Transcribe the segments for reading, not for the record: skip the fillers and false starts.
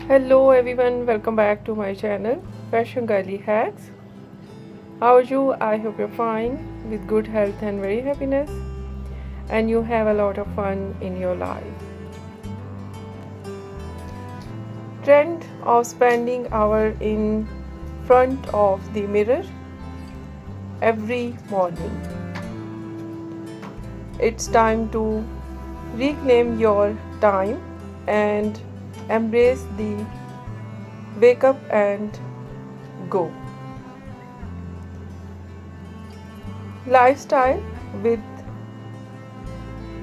Hello everyone, welcome back to my channel Fashion Girly Hacks. How are you? I hope you're fine with good health and very happiness and you have a lot of fun in your life. Trend of spending hour in front of the mirror every morning. It's time to reclaim your time and embrace the wake up and go lifestyle with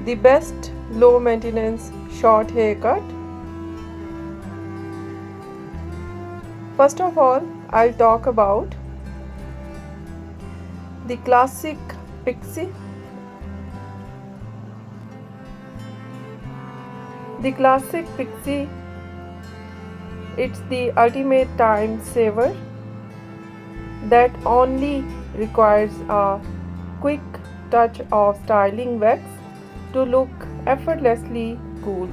the best low maintenance short haircut. First of all, I'll talk about the classic pixie. The classic pixie, it's the ultimate time saver that only requires a quick touch of styling wax to look effortlessly cool.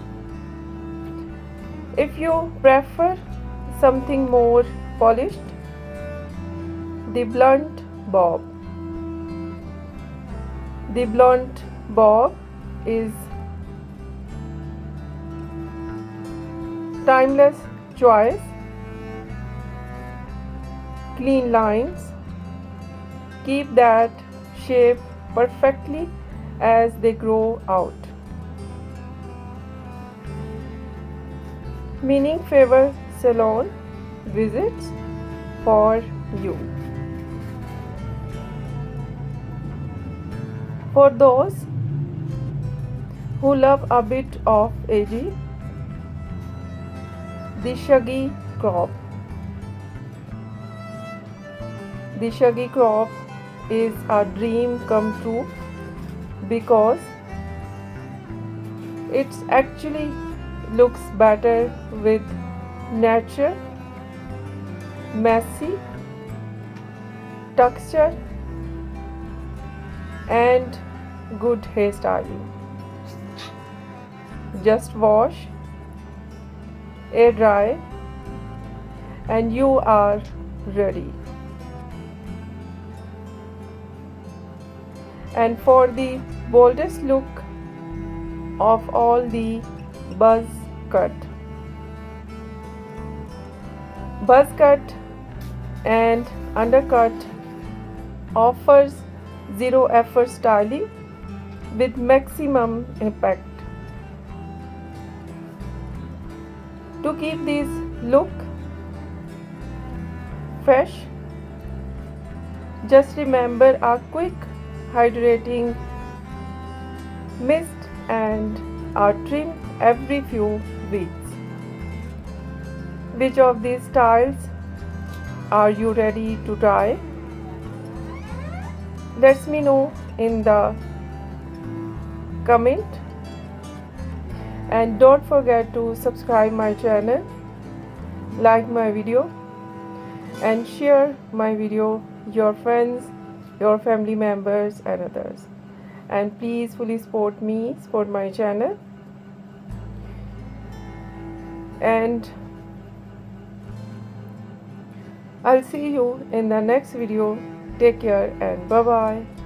If you prefer something more polished, the blunt bob. The blunt bob is timeless choice. Clean lines keep that shape perfectly as they grow out, meaning favor salon visits for you. For those who love a bit of edgy, the shaggy crop. The shaggy crop is a dream come true because it actually looks better with natural, messy texture and good hairstyling. Just wash, air dry, and you are ready. And for the boldest look of all, the buzz cut. Buzz cut and undercut offers zero effort styling with maximum impact. To keep this look fresh, just remember a quick hydrating mist and a trim every few weeks. Which of these styles are you ready to try? Let me know in the comment, and don't forget to subscribe my channel, like my video and share my video your friends, your family members and others. And please fully support me, support my channel, and I'll see you in the next video. Take care and bye bye.